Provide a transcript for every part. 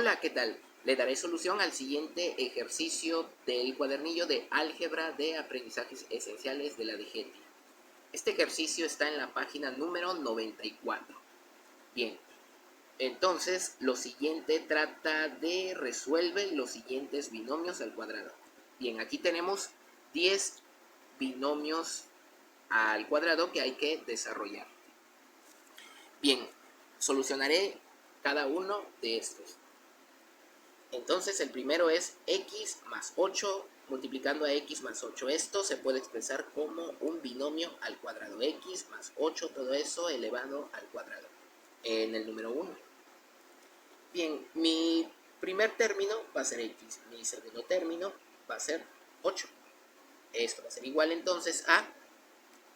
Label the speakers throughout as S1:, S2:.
S1: Hola, ¿qué tal? Le daré solución al siguiente ejercicio del cuadernillo de álgebra de aprendizajes esenciales de la DGETI. Este ejercicio está en la página número 94. Bien, entonces lo siguiente trata de resuelve los siguientes binomios al cuadrado. Bien, aquí tenemos 10 binomios al cuadrado que hay que desarrollar. Bien, solucionaré cada uno de estos. Entonces el primero es x más 8 multiplicando a x más 8. Esto se puede expresar como un binomio al cuadrado. X más 8, todo eso elevado al cuadrado. En el número 1. Bien, mi primer término va a ser x. Mi segundo término va a ser 8. Esto va a ser igual entonces a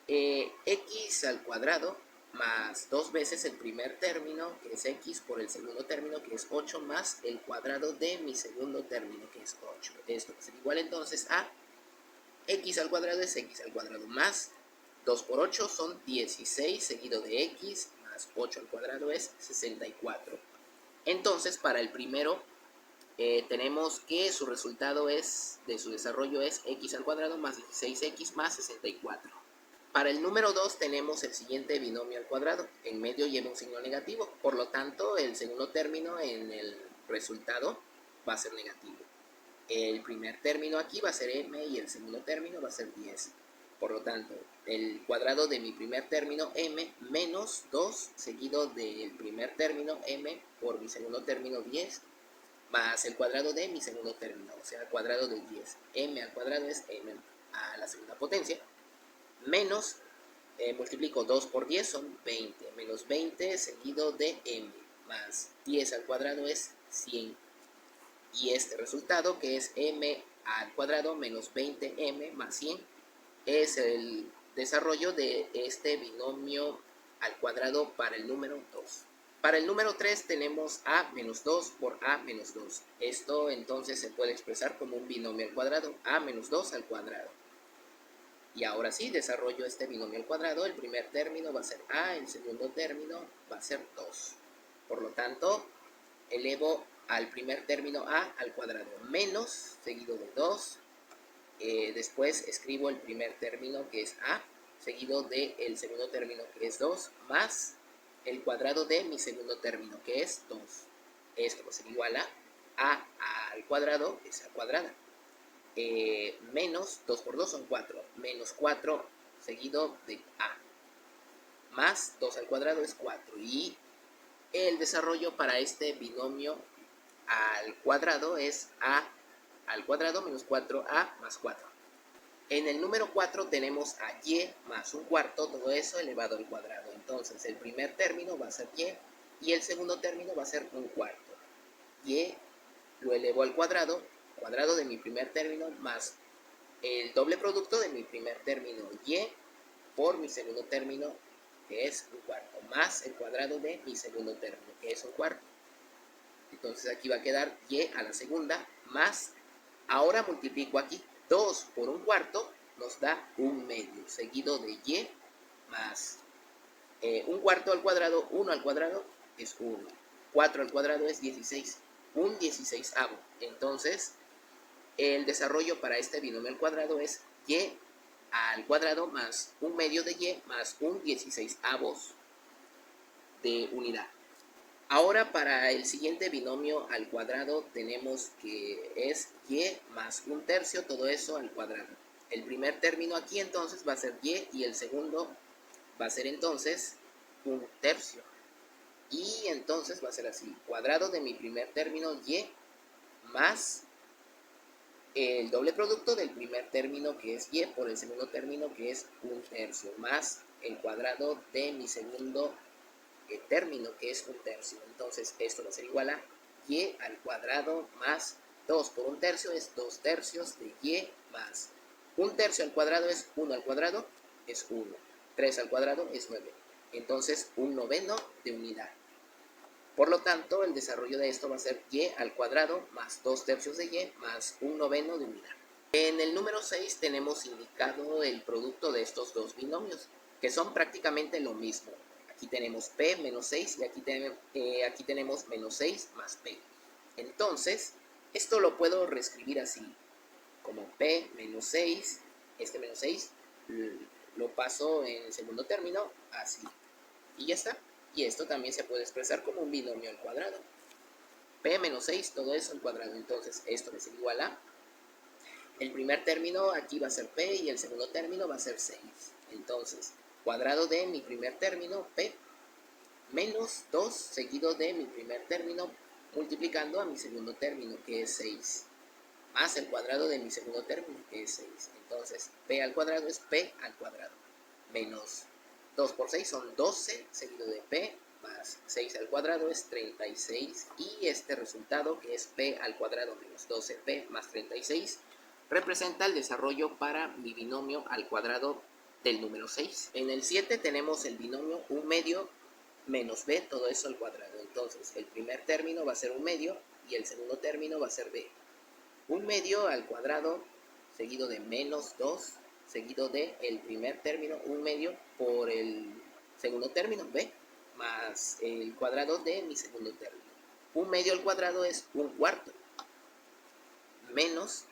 S1: x al cuadrado más 2 veces el primer término, que es x, por el segundo término, que es 8, más el cuadrado de mi segundo término, que es 8. Esto va a ser igual entonces a x al cuadrado es x al cuadrado más 2 por 8 son 16, seguido de x, más 8 al cuadrado es 64. Entonces, para el primero, tenemos que su resultado es, de su desarrollo es x al cuadrado más 16x más 64. Para el número 2 tenemos el siguiente binomio al cuadrado. En medio lleva un signo negativo. Por lo tanto, el segundo término en el resultado va a ser negativo. El primer término aquí va a ser m y el segundo término va a ser 10. Por lo tanto, el cuadrado de mi primer término m menos 2 seguido del primer término m por mi segundo término 10 más el cuadrado de mi segundo término, o sea, el cuadrado de 10. M al cuadrado es m a la segunda potencia menos, multiplico 2 por 10 son 20, menos 20 seguido de m, más 10 al cuadrado es 100. Y este resultado, que es m al cuadrado menos 20m más 100, es el desarrollo de este binomio al cuadrado para el número 2. Para el número 3 tenemos a menos 2 por a menos 2. Esto entonces se puede expresar como un binomio al cuadrado, a menos 2 al cuadrado. Y ahora sí, desarrollo este binomio al cuadrado. El primer término va a ser a, el segundo término va a ser 2. Por lo tanto, elevo al primer término a al cuadrado menos, seguido de 2. Después escribo el primer término, que es a, seguido del segundo término, que es 2, más el cuadrado de mi segundo término, que es 2. Esto va a ser igual a al cuadrado es a cuadrada. Menos 2 por 2 son 4, menos 4 seguido de a, más 2 al cuadrado es 4, y el desarrollo para este binomio al cuadrado es a al cuadrado menos 4a más 4. En el número 4 tenemos a y más un cuarto, todo eso elevado al cuadrado. Entonces el primer término va a ser y el segundo término va a ser un cuarto. Y lo elevo al cuadrado de mi primer término más el doble producto de mi primer término y por mi segundo término, que es un cuarto, más el cuadrado de mi segundo término, que es un cuarto. Entonces aquí va a quedar y a la segunda más, ahora multiplico aquí 2 por un cuarto, nos da un medio, seguido de y más un cuarto al cuadrado, 1 al cuadrado es 1, 4 al cuadrado es 16, un 16avo. Entonces, el desarrollo para este binomio al cuadrado es y al cuadrado más un medio de y más un 16avos de unidad. Ahora para el siguiente binomio al cuadrado tenemos que es y más un tercio, todo eso al cuadrado. El primer término aquí entonces va a ser y el segundo va a ser entonces un tercio. Y entonces va a ser así, cuadrado de mi primer término y más el doble producto del primer término, que es y, por el segundo término, que es un tercio, más el cuadrado de mi segundo término, que es un tercio. Entonces esto va a ser igual a y al cuadrado más 2 por un tercio es 2 tercios de y más un tercio al cuadrado es 1 al cuadrado es 1, 3 al cuadrado es 9. Entonces un noveno de unidad. Por lo tanto, el desarrollo de esto va a ser y al cuadrado más 2 tercios de y más un noveno de unidad. En el número 6 tenemos indicado el producto de estos dos binomios, que son prácticamente lo mismo. Aquí tenemos p menos 6 y aquí tenemos menos 6 más p. Entonces, esto lo puedo reescribir así, como P menos 6, este menos 6 lo paso en el segundo término así. Y ya está. Y esto también se puede expresar como un binomio al cuadrado. P menos 6, todo eso al cuadrado. Entonces, esto es igual a... El primer término aquí va a ser P y el segundo término va a ser 6. Entonces, cuadrado de mi primer término, P, menos 2 seguido de mi primer término multiplicando a mi segundo término, que es 6, más el cuadrado de mi segundo término, que es 6. Entonces, P al cuadrado es P al cuadrado, menos 2 por 6 son 12, seguido de P, más 6 al cuadrado es 36, y este resultado, que es P al cuadrado menos 12P más 36, representa el desarrollo para mi binomio al cuadrado del número 6. En el 7 tenemos el binomio 1 medio menos b, todo eso al cuadrado. Entonces, el primer término va a ser 1 medio y el segundo término va a ser b. 1 medio al cuadrado seguido de menos 2 seguido de el primer término 1 medio por el segundo término b más el cuadrado de mi segundo término. 1 medio al cuadrado es 1 cuarto menos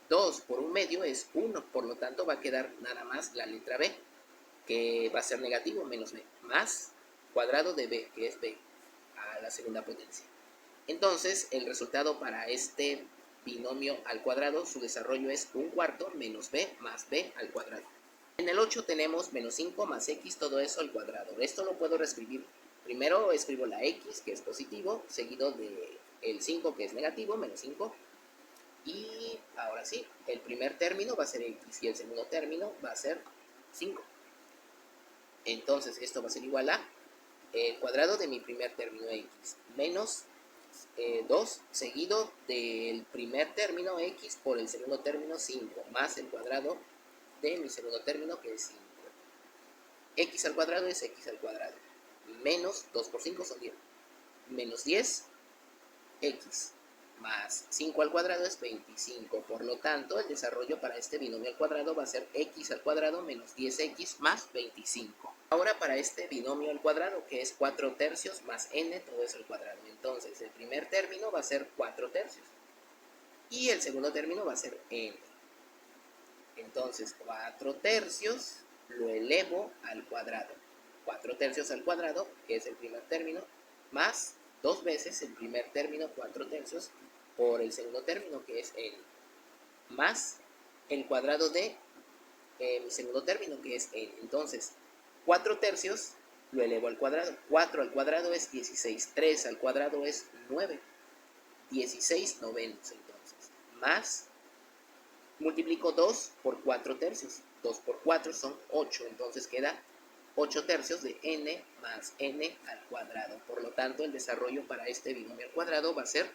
S1: 2 por 1 medio es 1, por lo tanto va a quedar nada más la letra b, que va a ser negativo, menos b, más cuadrado de b, que es b a la segunda potencia. Entonces, el resultado para este binomio al cuadrado, su desarrollo es 1 cuarto menos b más b al cuadrado. En el 8 tenemos menos 5 más x, todo eso al cuadrado. Esto lo puedo reescribir. Primero escribo la x, que es positivo, seguido de el 5, que es negativo, menos 5. Y ahora sí, el primer término va a ser x y el segundo término va a ser 5. Entonces, esto va a ser igual a el cuadrado de mi primer término x menos 2 seguido del primer término x por el segundo término 5 más el cuadrado de mi segundo término, que es 5. X al cuadrado es x al cuadrado menos 2 por 5 son 10, menos 10 x más 5 al cuadrado es 25. Por lo tanto, el desarrollo para este binomio al cuadrado va a ser x al cuadrado menos 10x más 25. Ahora para este binomio al cuadrado, que es 4 tercios más n, todo eso al cuadrado. Entonces, el primer término va a ser 4 tercios y el segundo término va a ser n. Entonces, 4 tercios lo elevo al cuadrado. 4 tercios al cuadrado, que es el primer término, más 2 veces el primer término, 4 tercios, por el segundo término, que es n, más el cuadrado de mi segundo término, que es n. Entonces, 4 tercios lo elevo al cuadrado. 4 al cuadrado es 16. 3 al cuadrado es 9. 16 novenos, entonces. Más, multiplico 2 por 4 tercios. 2 por 4 son 8. Entonces queda 8 tercios de n más n al cuadrado. Por lo tanto, el desarrollo para este binomio al cuadrado va a ser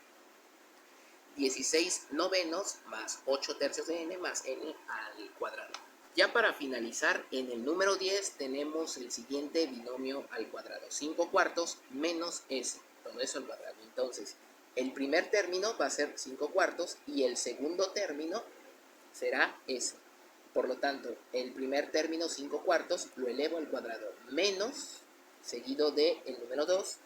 S1: 16 novenos más 8 tercios de n más n al cuadrado. Ya para finalizar, en el número 10 tenemos el siguiente binomio al cuadrado. 5 cuartos menos s, todo eso al cuadrado. Entonces, el primer término va a ser 5 cuartos y el segundo término será s. Por lo tanto, el primer término 5 cuartos lo elevo al cuadrado, menos, seguido del número 2,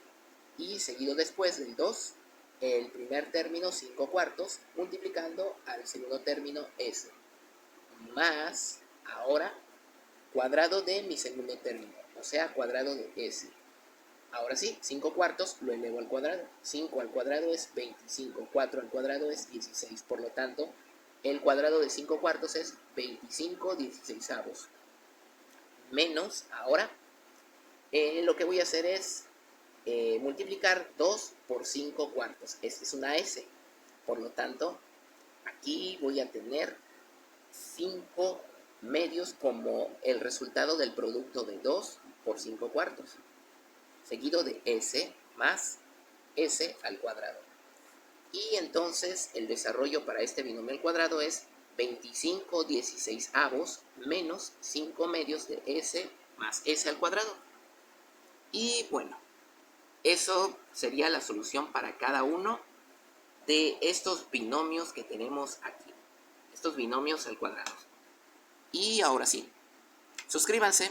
S1: y seguido después del 2, el primer término 5 cuartos, multiplicando al segundo término s, más, ahora, cuadrado de mi segundo término, o sea, cuadrado de s. Ahora sí, 5 cuartos lo elevo al cuadrado. 5 al cuadrado es 25, 4 al cuadrado es 16, por lo tanto, el cuadrado de 5 cuartos es 25 16avos. Menos, ahora, lo que voy a hacer es multiplicar 2 por 5 cuartos. Esta es una s. Por lo tanto, aquí voy a tener 5 medios como el resultado del producto de 2 por 5 cuartos. Seguido de s más s al cuadrado. Y entonces el desarrollo para este binomio al cuadrado es 25 16avos menos 5 medios de s más s al cuadrado. Y bueno, eso sería la solución para cada uno de estos binomios que tenemos aquí. Estos binomios al cuadrado. Y ahora sí, suscríbanse.